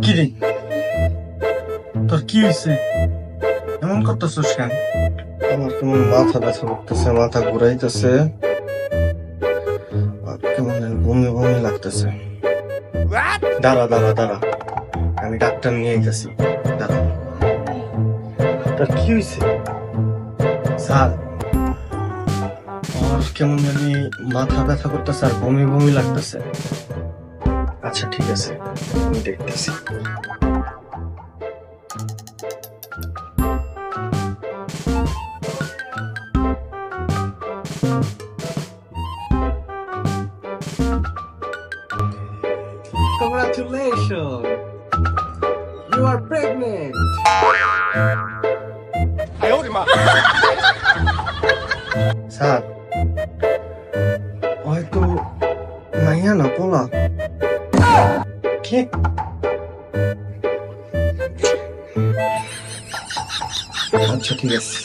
কি রে, তোর কি হয়েছে? এমন করতেছিস কেন? আমার কেমন মাথা ব্যথা করতেছে, মাথা ঘুরাইতেছে, আর কেমন যেন বমি বমি লাগতেছে। দাঁড়া দাঁড়া দাঁড়া, আমি ডাক্তার নিয়ে আইতেছি। দাঁড়া। তোর কি হয়েছে? স্যার, আমার কেমন জানি মাথা ব্যথা করতেছে আর বমি বমি লাগতেছে। আচ্ছা ঠিক আছে, আমি দেখতেছি। Congratulations! You are pregnant! Sir, হয়তো মাইয়া না পোলা। কি? আচ্ছা ঠিক আছে।